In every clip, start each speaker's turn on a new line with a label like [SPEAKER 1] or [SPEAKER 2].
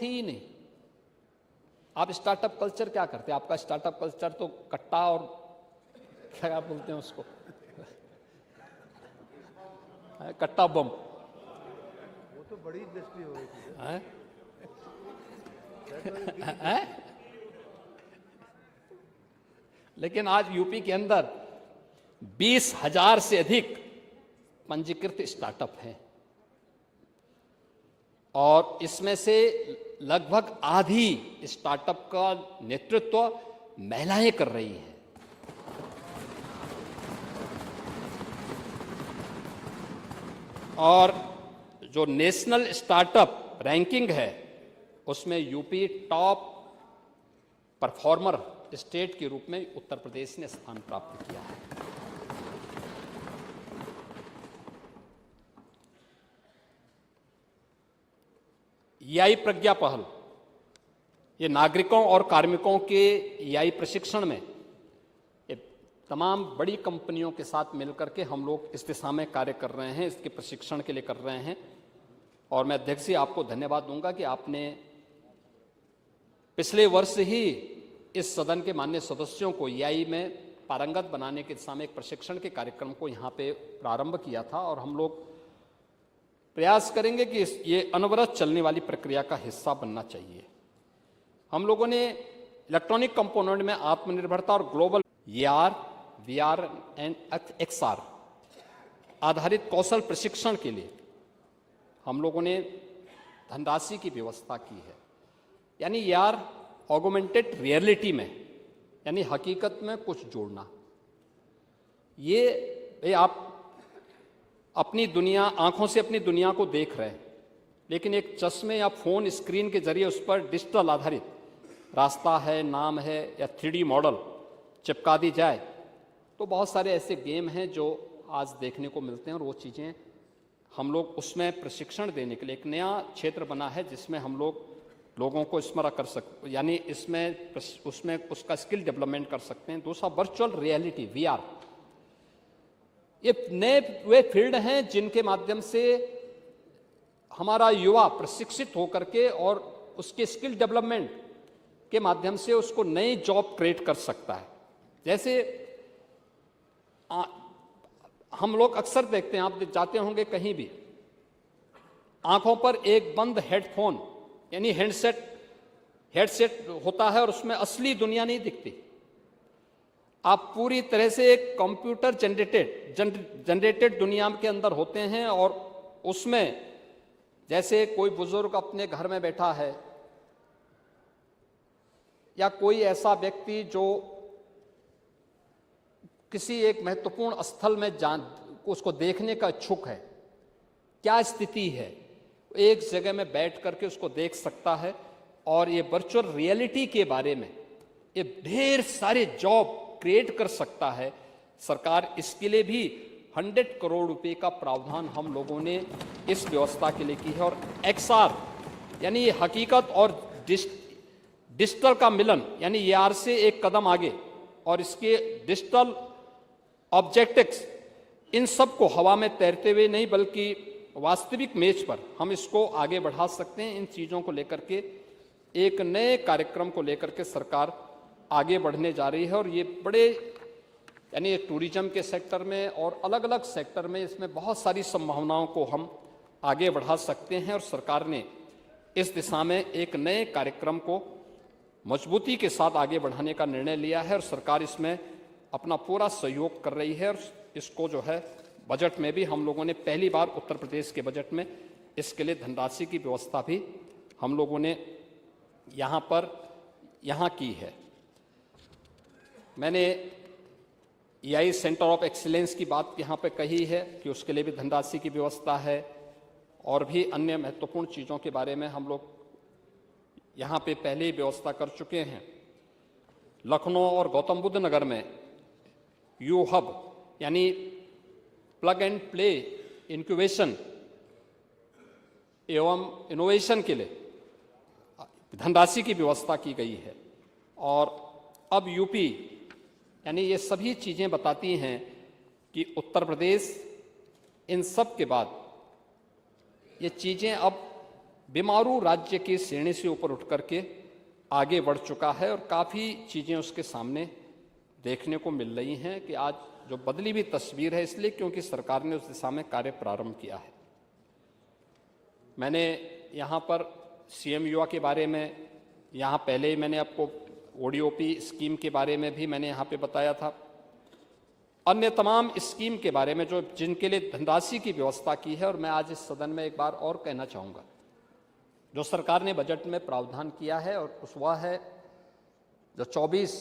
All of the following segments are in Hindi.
[SPEAKER 1] थी ही नहीं। आप स्टार्टअप कल्चर क्या करते हैं? आपका स्टार्टअप कल्चर तो कट्टा और क्या बोलते हैं उसको, कट्टा बम।
[SPEAKER 2] वो तो बड़ी इंडस्ट्री हो गई थी
[SPEAKER 1] लेकिन आज यूपी के अंदर 20,000 से अधिक पंजीकृत स्टार्टअप हैं और इसमें से लगभग आधी स्टार्टअप का नेतृत्व महिलाएं कर रही हैं। और जो नेशनल स्टार्टअप रैंकिंग है उसमें यूपी टॉप परफॉर्मर स्टेट के रूप में उत्तर प्रदेश ने स्थान प्राप्त किया है। एआई प्रज्ञा पहल, ये नागरिकों और कार्मिकों के एआई प्रशिक्षण में तमाम बड़ी कंपनियों के साथ मिलकर के हम लोग इस दिशा में कार्य कर रहे हैं, इसके प्रशिक्षण के लिए कर रहे हैं। और मैं अध्यक्ष जी आपको धन्यवाद दूंगा कि आपने पिछले वर्ष ही इस सदन के माननीय सदस्यों को एआई में पारंगत बनाने के दिशा में एक प्रशिक्षण के कार्यक्रम को यहाँ पे प्रारंभ किया था और हम लोग प्रयास करेंगे कि ये अनवरत चलने वाली प्रक्रिया का हिस्सा बनना चाहिए। हम लोगों ने इलेक्ट्रॉनिक कंपोनेंट में आत्मनिर्भरता और global AR, VR and XR आधारित कौशल प्रशिक्षण के लिए हम लोगों ने धनराशि की व्यवस्था की है। यानी AR ऑगमेंटेड रियलिटी में, यानी हकीकत में कुछ जोड़ना। ये आप अपनी दुनिया, आंखों से अपनी दुनिया को देख रहे हैं, लेकिन एक चश्मे या फोन स्क्रीन के जरिए उस पर डिजिटल आधारित रास्ता है, नाम है या 3D मॉडल चिपका दी जाए तो बहुत सारे ऐसे गेम हैं जो आज देखने को मिलते हैं और वो चीज़ें हम लोग उसमें प्रशिक्षण देने के लिए एक नया क्षेत्र बना है जिसमें हम लोग लोगों को स्मरण कर सकते, यानी इसमें उसमें उसका स्किल डेवलपमेंट कर सकते हैं। दूसरा वर्चुअल रियलिटी VR, ये नए वे फील्ड हैं जिनके माध्यम से हमारा युवा प्रशिक्षित होकर के और उसके स्किल डेवलपमेंट के माध्यम से उसको नई जॉब क्रिएट कर सकता है। जैसे हम लोग अक्सर देखते हैं, आप जाते होंगे कहीं भी, आंखों पर एक बंद हेडफोन यानी हेडसेट होता है और उसमें असली दुनिया नहीं दिखती। आप पूरी तरह से एक कंप्यूटर जनरेटेड दुनिया के अंदर होते हैं और उसमें जैसे कोई बुजुर्ग अपने घर में बैठा है या कोई ऐसा व्यक्ति जो किसी एक महत्वपूर्ण स्थल में उसको देखने का इच्छुक है, क्या स्थिति है, एक जगह में बैठ करके उसको देख सकता है। और ये वर्चुअल रियलिटी के बारे में ये ढेर सारे जॉब क्रिएट कर सकता है। सरकार इसके लिए भी 100 करोड़ रुपए का प्रावधान हम लोगों ने इस व्यवस्था के लिए की है। और XR यानी ये हकीकत और डिजिटल का मिलन, यानी AR से एक कदम आगे और इसके डिजिटल ऑब्जेक्टिव्स, इन सब को हवा में तैरते हुए नहीं बल्कि वास्तविक मेज पर हम इसको आगे बढ़ा सकते हैं। इन चीज़ों को लेकर के एक नए कार्यक्रम को लेकर के सरकार आगे बढ़ने जा रही है और ये बड़े, यानी टूरिज्म के सेक्टर में और अलग अलग सेक्टर में इसमें बहुत सारी संभावनाओं को हम आगे बढ़ा सकते हैं। और सरकार ने इस दिशा में एक नए कार्यक्रम को मजबूती के साथ आगे बढ़ाने का निर्णय लिया है और सरकार इसमें अपना पूरा सहयोग कर रही है। और इसको जो है बजट में भी हम लोगों ने पहली बार उत्तर प्रदेश के बजट में इसके लिए धनराशि की व्यवस्था भी हम लोगों ने यहाँ की है। मैंने EI सेंटर ऑफ एक्सीलेंस की बात यहाँ पे कही है कि उसके लिए भी धनराशि की व्यवस्था है और भी अन्य महत्वपूर्ण चीज़ों के बारे में हम लोग यहाँ पे पहले ही व्यवस्था कर चुके हैं। लखनऊ और गौतम बुद्ध नगर में यू हब यानी प्लग एंड प्ले इंक्यूबेशन एवं इनोवेशन के लिए धनराशि की व्यवस्था की गई है। और अब यूपी, यानी ये सभी चीज़ें बताती हैं कि उत्तर प्रदेश इन सब के बाद ये चीज़ें अब बीमारू राज्य की श्रेणी से ऊपर उठ करके आगे बढ़ चुका है और काफ़ी चीज़ें उसके सामने देखने को मिल रही हैं कि आज जो बदली हुई तस्वीर है, इसलिए क्योंकि सरकार ने उस दिशा में कार्य प्रारंभ किया है। मैंने यहाँ पर सीएम युवा के बारे में, यहाँ पहले ही मैंने आपको ओडीओपी स्कीम के बारे में भी मैंने यहाँ पे बताया था, अन्य तमाम स्कीम के बारे में जो जिनके लिए धनराशि की व्यवस्था की है। और मैं आज इस सदन में एक बार और कहना चाहूँगा, जो सरकार ने बजट में प्रावधान किया है और उस वह है जो 24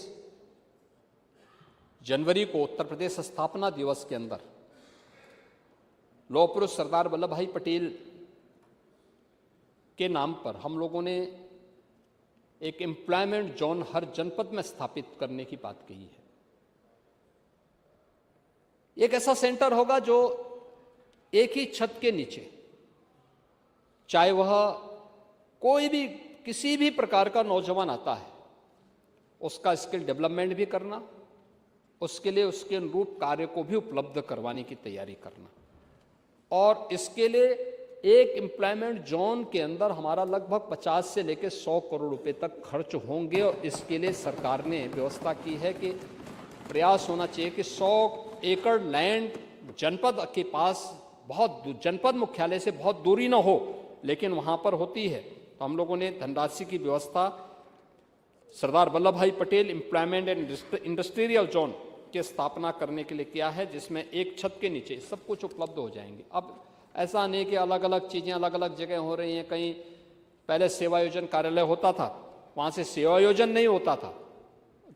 [SPEAKER 1] जनवरी को उत्तर प्रदेश स्थापना दिवस के अंदर लौह पुरुष सरदार वल्लभ भाई पटेल के नाम पर हम लोगों ने एक एम्प्लॉयमेंट जोन हर जनपद में स्थापित करने की बात कही है। एक ऐसा सेंटर होगा जो एक ही छत के नीचे, चाहे वह कोई भी किसी भी प्रकार का नौजवान आता है, उसका स्किल डेवलपमेंट भी करना, उसके लिए उसके अनुरूप कार्य को भी उपलब्ध करवाने की तैयारी करना। और इसके लिए एक एम्प्लॉयमेंट जोन के अंदर हमारा लगभग 50 से लेकर 100 करोड़ रुपए तक खर्च होंगे। और इसके लिए सरकार ने व्यवस्था की है कि प्रयास होना चाहिए कि 100 एकड़ लैंड जनपद के पास, बहुत जनपद मुख्यालय से बहुत दूरी ना हो, लेकिन वहां पर होती है। तो हम लोगों ने धनराशि की व्यवस्था सरदार वल्लभ भाई Patel employment and industrial zone की स्थापना करने के लिए किया है, जिसमें एक छत के नीचे सब कुछ उपलब्ध हो जाएंगे। अब ऐसा नहीं कि अलग अलग चीज़ें अलग अलग जगह हो रही हैं। कहीं पहले सेवा योजन कार्यालय होता था, वहाँ से सेवा योजन नहीं होता था,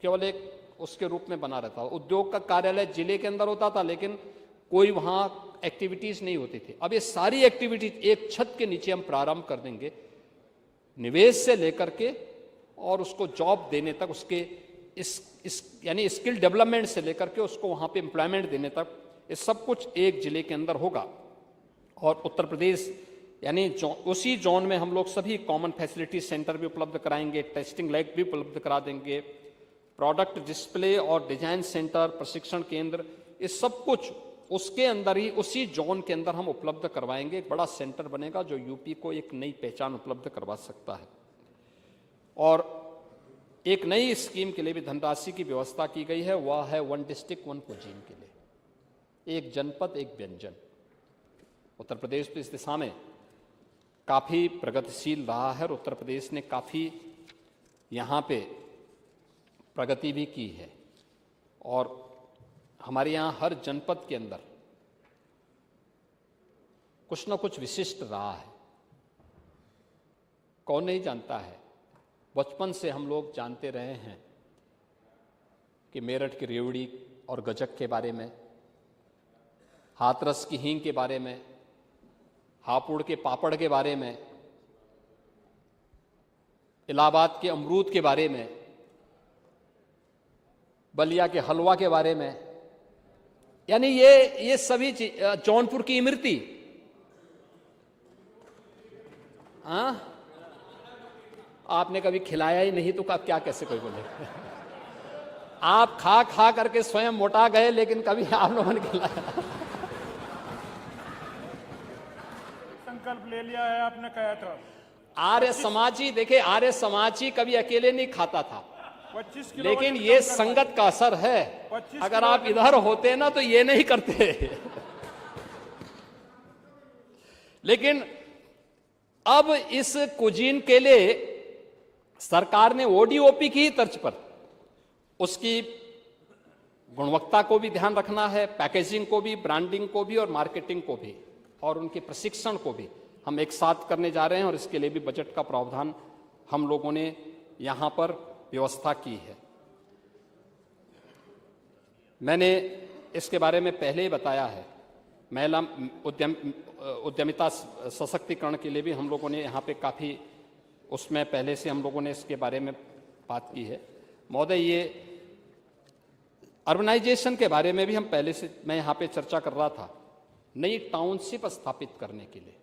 [SPEAKER 1] केवल एक उसके रूप में बना रहता था। उद्योग का कार्यालय जिले के अंदर होता था, लेकिन कोई वहाँ एक्टिविटीज़ नहीं होती थी। अब ये सारी एक्टिविटीज एक छत के नीचे हम प्रारंभ कर देंगे, निवेश से लेकर के और उसको जॉब देने तक, उसके यानी स्किल डेवलपमेंट से लेकर के उसको वहाँ पे एम्प्लॉयमेंट देने तक, ये सब कुछ एक जिले के अंदर होगा। और उत्तर प्रदेश यानी उसी जोन में हम लोग सभी कॉमन फैसिलिटी सेंटर भी उपलब्ध कराएंगे, टेस्टिंग लैब भी उपलब्ध करा देंगे, प्रोडक्ट डिस्प्ले और डिजाइन सेंटर, प्रशिक्षण केंद्र, ये सब कुछ उसके अंदर ही उसी जोन के अंदर हम उपलब्ध करवाएंगे। एक बड़ा सेंटर बनेगा जो यूपी को एक नई पहचान उपलब्ध करवा सकता है। और एक नई स्कीम के लिए भी धनराशि की व्यवस्था की गई है, वह है 1 डिस्ट्रिक्ट 1 कुजीन के लिए, एक जनपद एक व्यंजन। उत्तर प्रदेश तो इस दिशा में काफ़ी प्रगतिशील रहा है और उत्तर प्रदेश ने काफ़ी यहाँ पे प्रगति भी की है। और हमारे यहाँ हर जनपद के अंदर कुछ ना कुछ विशिष्ट रहा है। कौन नहीं जानता है, बचपन से हम लोग जानते रहे हैं कि मेरठ की रेवड़ी और गजक के बारे में, हाथरस की हींग के बारे में, हापुड़ के पापड़ के बारे में, इलाहाबाद के अमरूद के बारे में, बलिया के हलवा के बारे में, यानी ये सभी जौनपुर की इमरती, हाँ, आपने कभी खिलाया ही नहीं तो क्या कैसे कोई बोले। आप खा खा करके स्वयं मोटा गए, लेकिन कभी आप लोगों ने खिलाया।
[SPEAKER 3] संकल्प ले लिया है आपने, कहा था
[SPEAKER 1] आर्य समाजी, देखिए आर्य समाजी कभी अकेले नहीं खाता था,
[SPEAKER 3] 25 किलो,
[SPEAKER 1] लेकिन ये संगत का असर है। अगर आप इधर होते ना तो ये नहीं करते। लेकिन अब इस कुजीन के लिए सरकार ने ओडीओपी की तर्ज पर उसकी गुणवत्ता को भी ध्यान रखना है, पैकेजिंग को भी, ब्रांडिंग को भी और मार्केटिंग को भी, और उनके प्रशिक्षण को भी हम एक साथ करने जा रहे हैं। और इसके लिए भी बजट का प्रावधान हम लोगों ने यहां पर व्यवस्था की है। मैंने इसके बारे में पहले ही बताया है, महिला उद्यमिता सशक्तिकरण के लिए भी हम लोगों ने यहाँ पे काफ़ी, उसमें पहले से हम लोगों ने इसके बारे में बात की है। महोदय, ये अर्बनाइजेशन के बारे में भी हम पहले से, मैं यहाँ पे चर्चा कर रहा था, नई टाउनशिप स्थापित करने के लिए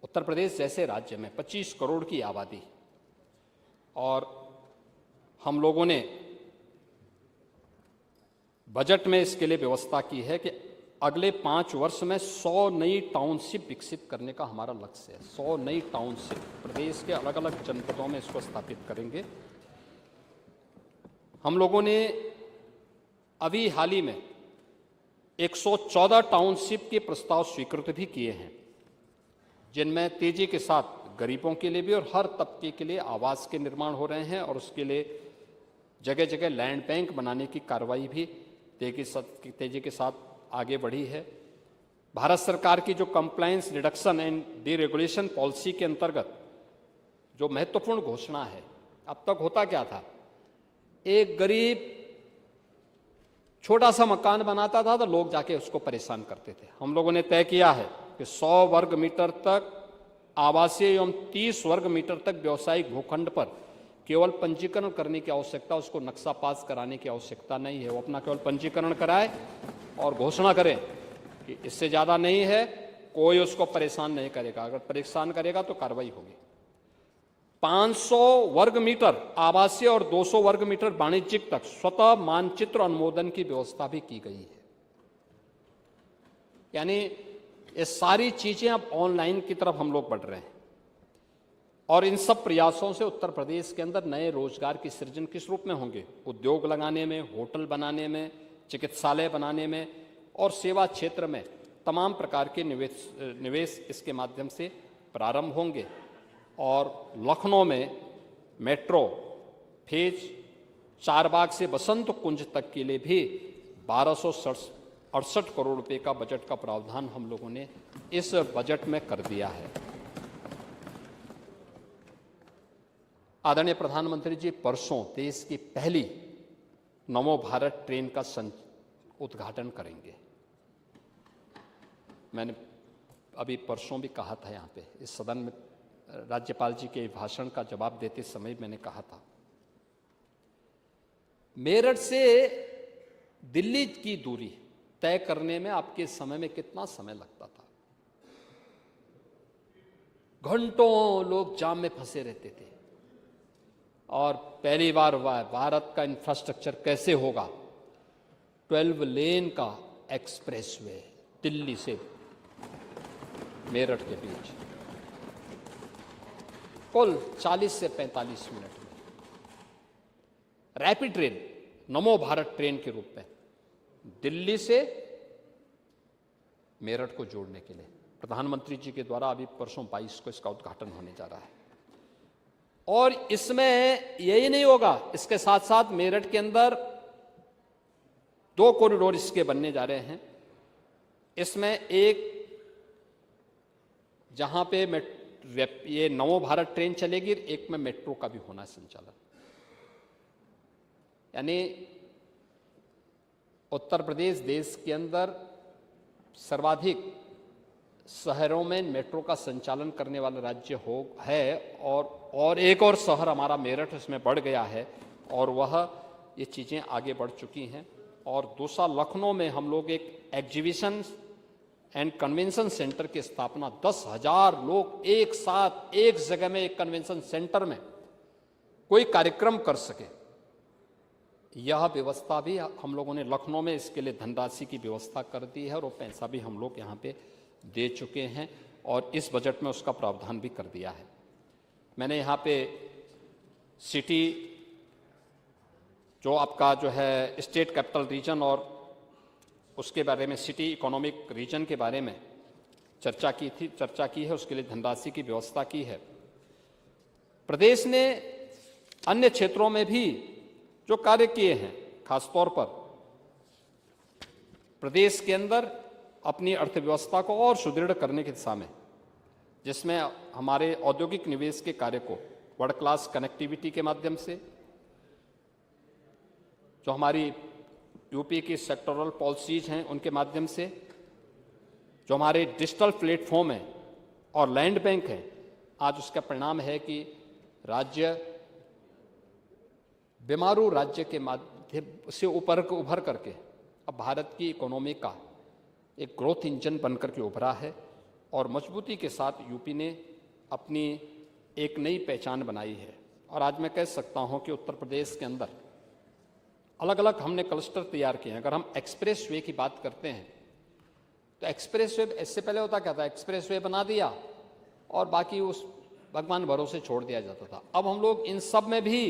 [SPEAKER 1] उत्तर प्रदेश जैसे राज्य में 25 करोड़ की आबादी, और हम लोगों ने बजट में इसके लिए व्यवस्था की है कि अगले 5 वर्ष में 100 नई टाउनशिप विकसित करने का हमारा लक्ष्य है। 100 नई टाउनशिप प्रदेश के अलग अलग जनपदों में इसको स्थापित करेंगे। हम लोगों ने अभी हाल ही में 114 टाउनशिप के प्रस्ताव स्वीकृत भी किए हैं, जिनमें तेजी के साथ गरीबों के लिए भी और हर तबके के लिए आवास के निर्माण हो रहे हैं और उसके लिए जगह जगह लैंड बैंक बनाने की कार्रवाई भी तेजी के साथ आगे बढ़ी है। भारत सरकार की जो compliance reduction and deregulation policy के अंतर्गत जो महत्वपूर्ण घोषणा है, अब तक होता क्या था, एक गरीब छोटा सा मकान बनाता था तो लोग जाके उसको परेशान करते थे। हम लोगों ने तय किया है कि 100 वर्ग मीटर तक आवासीय एवं 30 वर्ग मीटर तक व्यावसायिक भूखंड पर केवल पंजीकरण करने की आवश्यकता, उसको नक्शा पास कराने की आवश्यकता नहीं है। वो अपना केवल पंजीकरण कराए और घोषणा करें कि इससे ज़्यादा नहीं है, कोई उसको परेशान नहीं करेगा। अगर परेशान करेगा तो कार्रवाई होगी। 500 वर्ग मीटर आवासीय और 200 वर्ग मीटर वाणिज्यिक तक स्वतः मानचित्र अनुमोदन की व्यवस्था भी की गई है। यानी ये सारी चीजें अब ऑनलाइन की तरफ हम लोग बढ़ रहे हैं और इन सब प्रयासों से उत्तर प्रदेश के अंदर नए रोजगार की सृजन किस रूप में होंगे? उद्योग लगाने में, होटल बनाने में, चिकित्सालय बनाने में और सेवा क्षेत्र में तमाम प्रकार के निवेश इसके माध्यम से प्रारंभ होंगे। और लखनऊ में मेट्रो फेज 4 बाग से बसंत कुंज तक के लिए भी 1268 करोड़ रुपए का बजट का प्रावधान हम लोगों ने इस बजट में कर दिया है। आदरणीय प्रधानमंत्री जी परसों देश की पहली नमो भारत ट्रेन का उद्घाटन करेंगे। मैंने अभी परसों भी कहा था यहाँ पे इस सदन में, राज्यपाल जी के भाषण का जवाब देते समय मैंने कहा था, मेरठ से दिल्ली की दूरी तय करने में आपके समय में कितना समय लगता था? घंटों लोग जाम में फंसे रहते थे और पहली बार हुआ है भारत का इंफ्रास्ट्रक्चर कैसे होगा। 12 लेन का एक्सप्रेसवे दिल्ली से मेरठ के बीच कुल 40 से 45 मिनट में रैपिड ट्रेन, नमो भारत ट्रेन के रूप में दिल्ली से मेरठ को जोड़ने के लिए प्रधानमंत्री जी के द्वारा अभी परसों 22 को इसका उद्घाटन होने जा रहा है। और इसमें यही नहीं होगा, इसके साथ साथ मेरठ के अंदर 2 कॉरिडोर इसके बनने जा रहे हैं। इसमें एक जहां पे ये नमो भारत ट्रेन चलेगी, एक में मेट्रो का भी होना संचालन। यानी उत्तर प्रदेश देश के अंदर सर्वाधिक शहरों में मेट्रो का संचालन करने वाला राज्य है और एक और शहर हमारा मेरठ इसमें बढ़ गया है और वह ये चीज़ें आगे बढ़ चुकी हैं। और दूसरा, लखनऊ में हम लोग एक एग्जीबिशन एंड कन्वेंशन सेंटर की स्थापना, 10,000 लोग एक साथ एक जगह में एक कन्वेंशन सेंटर में कोई कार्यक्रम कर सके, यह व्यवस्था भी हम लोगों ने लखनऊ में इसके लिए धनराशि की व्यवस्था कर दी है और वो पैसा भी हम लोग यहाँ पे दे चुके हैं और इस बजट में उसका प्रावधान भी कर दिया है। मैंने यहाँ पे सिटी जो आपका जो है स्टेट कैपिटल रीजन और उसके बारे में सिटी इकोनॉमिक रीजन के बारे में चर्चा की है, उसके लिए धनराशि की व्यवस्था की है। प्रदेश ने अन्य क्षेत्रों में भी जो कार्य किए हैं, खासतौर पर प्रदेश के अंदर अपनी अर्थव्यवस्था को और सुदृढ़ करने की दिशा में, जिसमें हमारे औद्योगिक निवेश के कार्य को वर्ल्ड क्लास कनेक्टिविटी के माध्यम से, जो हमारी यूपी की सेक्टोरल पॉलिसीज हैं उनके माध्यम से, जो हमारे डिजिटल प्लेटफॉर्म हैं और लैंड बैंक हैं, आज उसका परिणाम है कि राज्य बीमारू राज्य के माध्यम से उभर करके अब भारत की इकोनॉमी का एक ग्रोथ इंजन बनकर के उभरा है और मजबूती के साथ यूपी ने अपनी एक नई पहचान बनाई है। और आज मैं कह सकता हूं कि उत्तर प्रदेश के अंदर अलग अलग हमने क्लस्टर तैयार किए हैं। अगर हम एक्सप्रेस वे की बात करते हैं तो एक्सप्रेस वे, इससे पहले होता क्या था, एक्सप्रेस वे बना दिया और बाकी उस भगवान भरोसे छोड़ दिया जाता था। अब हम लोग इन सब में भी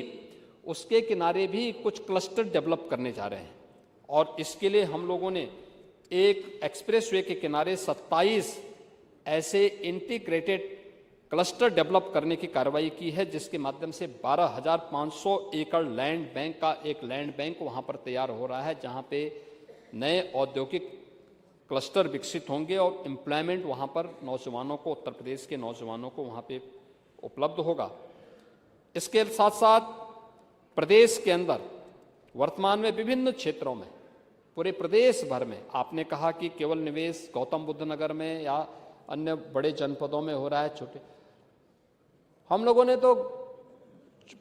[SPEAKER 1] उसके किनारे भी कुछ क्लस्टर डेवलप करने जा रहे हैं और इसके लिए हम लोगों ने एक एक्सप्रेस वे के किनारे 27 ऐसे इंटीग्रेटेड क्लस्टर डेवलप करने की कार्रवाई की है, जिसके माध्यम से 12,500 एकड़ लैंड बैंक का एक लैंड बैंक वहां पर तैयार हो रहा है, जहां पे नए औद्योगिक क्लस्टर विकसित होंगे और एम्प्लॉयमेंट वहां पर नौजवानों को, उत्तर प्रदेश के नौजवानों को वहां पे उपलब्ध होगा। इसके साथ साथ प्रदेश के अंदर वर्तमान में विभिन्न क्षेत्रों में, पूरे प्रदेश भर में, आपने कहा कि केवल निवेश गौतम बुद्ध नगर में या अन्य बड़े जनपदों में हो रहा है, छोटे, हम लोगों ने तो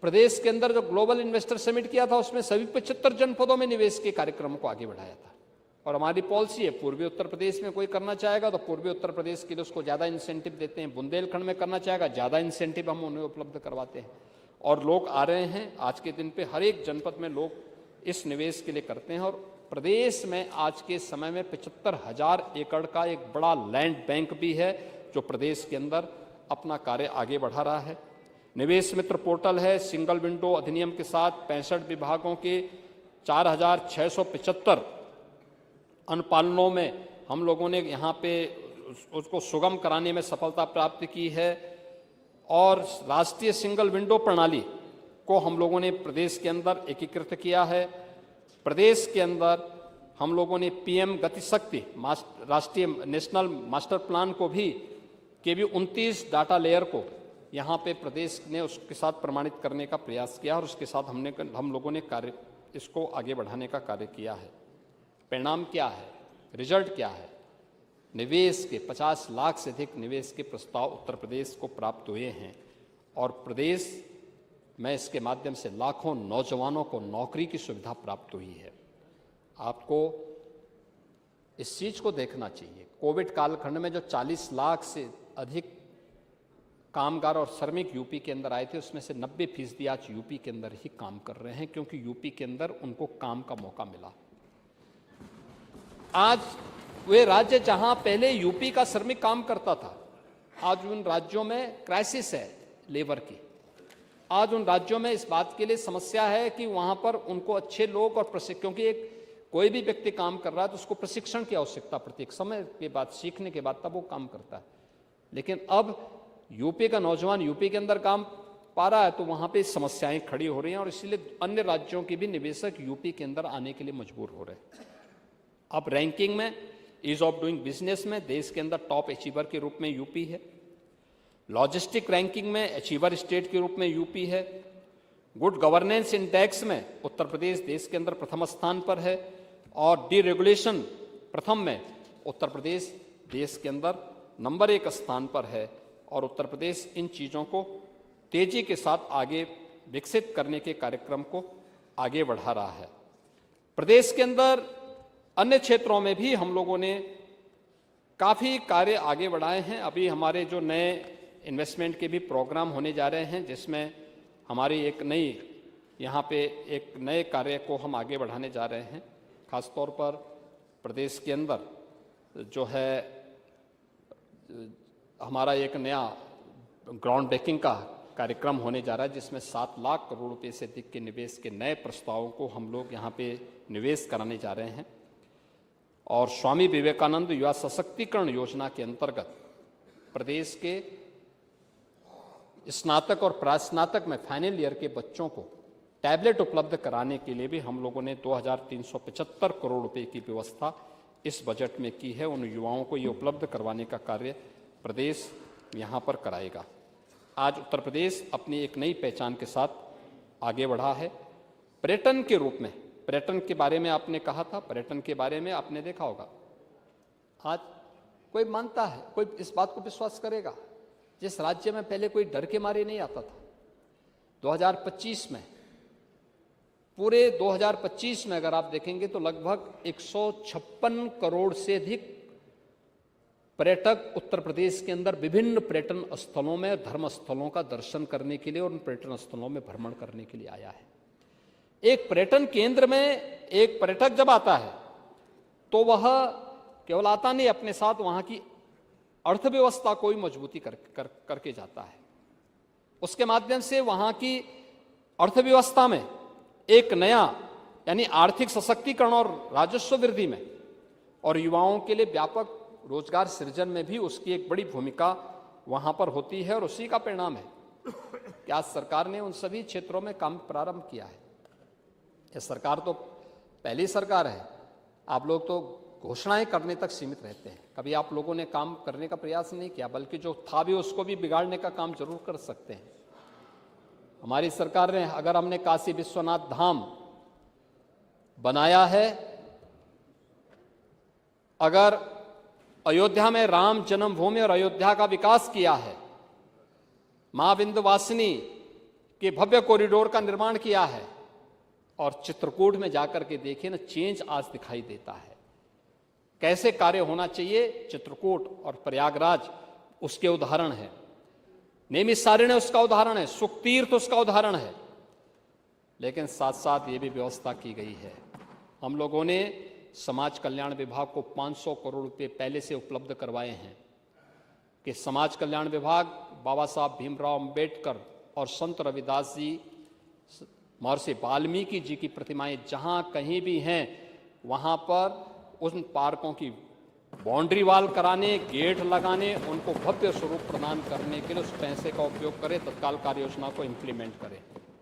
[SPEAKER 1] प्रदेश के अंदर जो ग्लोबल इन्वेस्टर समिट किया था उसमें सभी 75 जनपदों में निवेश के कार्यक्रमों को आगे बढ़ाया था। और हमारी पॉलिसी है, पूर्वी उत्तर प्रदेश में कोई करना चाहेगा तो पूर्वी उत्तर प्रदेश के लिए उसको ज़्यादा इंसेंटिव देते हैं, बुंदेलखंड में करना चाहेगा ज़्यादा इंसेंटिव हम उन्हें उपलब्ध करवाते हैं और लोग आ रहे हैं। आज के दिन पे हर एक जनपद में लोग इस निवेश के लिए करते हैं और प्रदेश में आज के समय में 75,000 एकड़ का एक बड़ा लैंड बैंक भी है जो प्रदेश के अंदर अपना कार्य आगे बढ़ा रहा है। निवेश मित्र पोर्टल है, सिंगल विंडो अधिनियम के साथ 65 विभागों के 4,675 अनुपालनों में हम लोगों ने यहाँ पे उसको सुगम कराने में सफलता प्राप्त की है और राष्ट्रीय सिंगल विंडो प्रणाली को हम लोगों ने प्रदेश के अंदर एकीकृत किया है। प्रदेश के अंदर हम लोगों ने पीएम गति शक्ति राष्ट्रीय नेशनल मास्टर प्लान को भी 29 डाटा लेयर को यहाँ पे प्रदेश ने उसके साथ प्रमाणित करने का प्रयास किया और उसके साथ हम लोगों ने कार्य इसको आगे बढ़ाने का कार्य किया है। परिणाम क्या है, रिजल्ट क्या है? निवेश के 50 लाख से अधिक निवेश के प्रस्ताव उत्तर प्रदेश को प्राप्त हुए हैं और प्रदेश में इसके माध्यम से लाखों नौजवानों को नौकरी की सुविधा प्राप्त हुई है। आपको इस चीज को देखना चाहिए। कोविड कालखंड में जो 40 लाख से अधिक कामगार और श्रमिक यूपी के अंदर आए थे, उसमें से 90% आज यूपी के अंदर ही काम कर रहे हैं, क्योंकि यूपी के अंदर उनको काम का मौका मिला। आज वे राज्य जहां पहले यूपी का श्रमिक काम करता था, आज उन राज्यों में क्राइसिस है लेबर की। आज उन राज्यों में इस बात के लिए समस्या है कि वहां पर उनको अच्छे लोग और क्योंकि एक कोई भी व्यक्ति काम कर रहा है तो उसको प्रशिक्षण की आवश्यकता पड़ती है, समय के बाद, सीखने के बाद तब वो काम करता है। लेकिन अब यूपी का नौजवान यूपी के अंदर काम पा रहा है तो वहां पे समस्याएं खड़ी हो रही हैं और इसीलिए अन्य राज्यों के भी निवेशक यूपी के अंदर आने के लिए मजबूर हो रहे हैं। अब रैंकिंग में, ईज ऑफ डूइंग बिजनेस में देश के अंदर टॉप अचीवर के रूप में यूपी है। लॉजिस्टिक रैंकिंग में अचीवर स्टेट के रूप में यूपी है। गुड गवर्नेंस इंडेक्स में उत्तर प्रदेश देश के अंदर प्रथम स्थान पर है और डीरेगुलेशन प्रथम में उत्तर प्रदेश देश के अंदर नंबर 1 स्थान पर है और उत्तर प्रदेश इन चीज़ों को तेजी के साथ आगे विकसित करने के कार्यक्रम को आगे बढ़ा रहा है। प्रदेश के अंदर अन्य क्षेत्रों में भी हम लोगों ने काफ़ी कार्य आगे बढ़ाए हैं। अभी हमारे जो नए इन्वेस्टमेंट के भी प्रोग्राम होने जा रहे हैं, जिसमें हमारी एक नई यहाँ पे एक नए कार्य को हम आगे बढ़ाने जा रहे हैं। खासतौर पर प्रदेश के अंदर जो है हमारा एक नया ग्राउंड ब्रेकिंग का कार्यक्रम होने जा रहा है, जिसमें 7 लाख करोड़ रुपए से अधिक के निवेश के नए प्रस्तावों को हम लोग यहाँ पे निवेश कराने जा रहे हैं। और स्वामी विवेकानंद युवा सशक्तिकरण योजना के अंतर्गत प्रदेश के स्नातक और प्रास्नातक में फाइनल ईयर के बच्चों को टैबलेट उपलब्ध कराने के लिए भी हम लोगों ने 2,375 करोड़ रुपए की व्यवस्था इस बजट में की है। उन युवाओं को ये उपलब्ध करवाने का कार्य प्रदेश यहाँ पर कराएगा। आज उत्तर प्रदेश अपनी एक नई पहचान के साथ आगे बढ़ा है। पर्यटन के रूप में, पर्यटन के बारे में आपने कहा था, पर्यटन के बारे में आपने देखा होगा, आज कोई मानता है, कोई इस बात को विश्वास करेगा, जिस राज्य में पहले कोई डर के मारे नहीं आता था, 2025 में, पूरे 2025 में अगर आप देखेंगे तो लगभग 156 करोड़ से अधिक पर्यटक उत्तर प्रदेश के अंदर विभिन्न पर्यटन स्थलों में, धर्म स्थलों का दर्शन करने के लिए और उन पर्यटन स्थलों में भ्रमण करने के लिए आया है। एक पर्यटन केंद्र में एक पर्यटक जब आता है तो वह केवल आता नहीं, अपने साथ वहां की अर्थव्यवस्था को भी मजबूती करके जाता है। उसके माध्यम से वहां की अर्थव्यवस्था में एक नया यानी आर्थिक सशक्तिकरण और राजस्व वृद्धि में और युवाओं के लिए व्यापक रोजगार सृजन में भी उसकी एक बड़ी भूमिका वहां पर होती है। और उसी का परिणाम है कि आज सरकार ने उन सभी क्षेत्रों में काम प्रारंभ किया है। यह सरकार तो पहली सरकार है, आप लोग तो घोषणाएं करने तक सीमित रहते हैं, कभी आप लोगों ने काम करने का प्रयास नहीं किया, बल्कि जो था भी उसको भी बिगाड़ने का काम जरूर कर सकते हैं। हमारी सरकार ने, अगर हमने काशी विश्वनाथ धाम बनाया है, अगर अयोध्या में राम जन्मभूमि और अयोध्या का विकास किया है, मां विंध्यवासिनी के भव्य कॉरिडोर का निर्माण किया है, और चित्रकूट में जाकर के देखिए ना, चेंज आज दिखाई देता है। कैसे कार्य होना चाहिए, चित्रकूट और प्रयागराज उसके उदाहरण है, नैमिषारण्य उसका उदाहरण है, सुखतीर्थ उसका उदाहरण है। लेकिन साथ साथ ये भी व्यवस्था की गई है, हम लोगों ने समाज कल्याण विभाग को 500 करोड़ रुपए पहले से उपलब्ध करवाए हैं कि समाज कल्याण विभाग बाबा साहब भीमराव अंबेडकर और संत रविदास जी, महर्षि वाल्मीकि जी की प्रतिमाएं जहां कहीं भी हैं, वहां पर उन पार्कों की बाउंड्री वाल कराने, गेट लगाने, उनको भव्य स्वरूप प्रदान करने के लिए उस पैसे का उपयोग करें, तत्काल कार्य योजना को इंप्लीमेंट करें।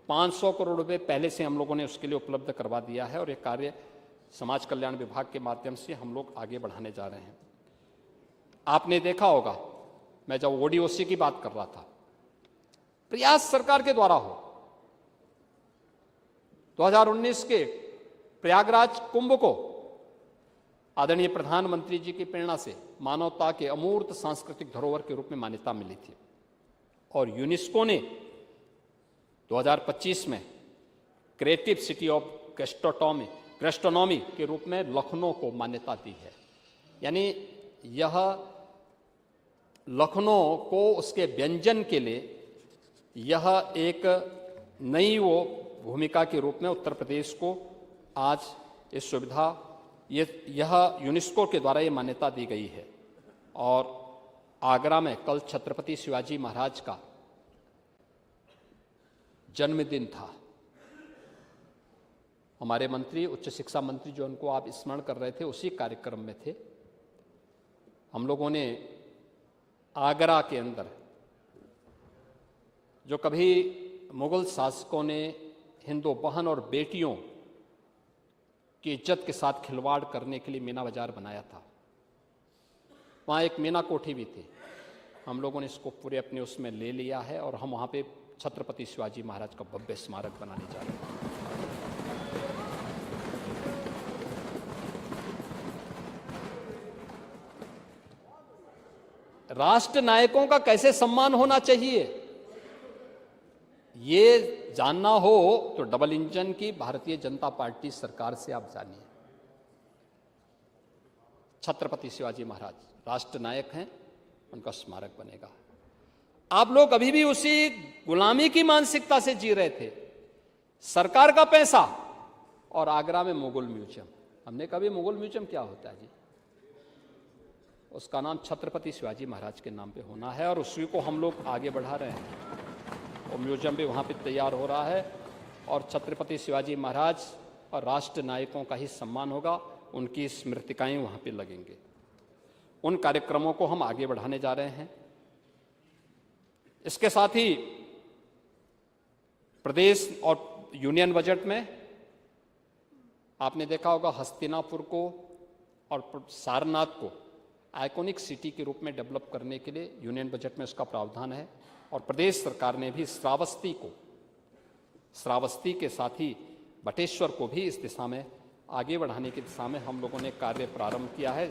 [SPEAKER 1] 500 करोड़ रुपए पहले से हम लोगों ने उसके लिए उपलब्ध करवा दिया है, और ये कार्य समाज कल्याण विभाग के माध्यम से हम लोग आगे बढ़ाने जा रहे हैं। आपने देखा होगा, मैं जब ओडीओसी की बात कर रहा था, प्रयास सरकार के द्वारा हो, 2019 के प्रयागराज कुंभ को आदरणीय प्रधानमंत्री जी की प्रेरणा से मानवता के अमूर्त सांस्कृतिक धरोहर के रूप में मान्यता मिली थी, और यूनेस्को ने 2025 में क्रिएटिव सिटी ऑफ गैस्ट्रोनॉमी के रूप में लखनऊ को मान्यता दी है। यानी यह लखनऊ को उसके व्यंजन के लिए यह एक नई वो भूमिका के रूप में उत्तर प्रदेश को आज इस सुविधा यह यूनेस्को के द्वारा ये मान्यता दी गई है। और आगरा में कल छत्रपति शिवाजी महाराज का जन्मदिन था। हमारे मंत्री, उच्च शिक्षा मंत्री जो उनको आप स्मरण कर रहे थे, उसी कार्यक्रम में थे। हम लोगों ने आगरा के अंदर जो कभी मुगल शासकों ने हिंदू बहन और बेटियों की इज्जत के साथ खिलवाड़ करने के लिए मीना बाजार बनाया था, वहाँ एक मीना कोठी भी थी। हम लोगों ने इसको पूरे अपने उसमें ले लिया है, और हम वहाँ पे छत्रपति शिवाजी महाराज का भव्य स्मारक बनाने जा रहे हैं। राष्ट्र नायकों का कैसे सम्मान होना चाहिए, ये जानना हो तो डबल इंजन की भारतीय जनता पार्टी सरकार से आप जानिए। छत्रपति शिवाजी महाराज राष्ट्र नायक हैं, उनका स्मारक बनेगा। आप लोग अभी भी उसी गुलामी की मानसिकता से जी रहे थे, सरकार का पैसा और आगरा में मुगल म्यूजियम। हमने कभी मुगल म्यूजियम क्या होता है जी, उसका नाम छत्रपति शिवाजी महाराज के नाम पे होना है, और उसी को हम लोग आगे बढ़ा रहे हैं। और म्यूजियम भी वहाँ पे तैयार हो रहा है, और छत्रपति शिवाजी महाराज और राष्ट्र नायकों का ही सम्मान होगा, उनकी स्मृतिकाएं वहाँ पे लगेंगे। उन कार्यक्रमों को हम आगे बढ़ाने जा रहे हैं। इसके साथ ही प्रदेश और यूनियन बजट में आपने देखा होगा, हस्तिनापुर को और सारनाथ को आइकॉनिक सिटी के रूप में डेवलप करने के लिए यूनियन बजट में उसका प्रावधान है। और प्रदेश सरकार ने भी श्रावस्ती के साथ ही बटेश्वर को भी इस दिशा में आगे बढ़ाने की दिशा में हम लोगों ने कार्य प्रारंभ किया है।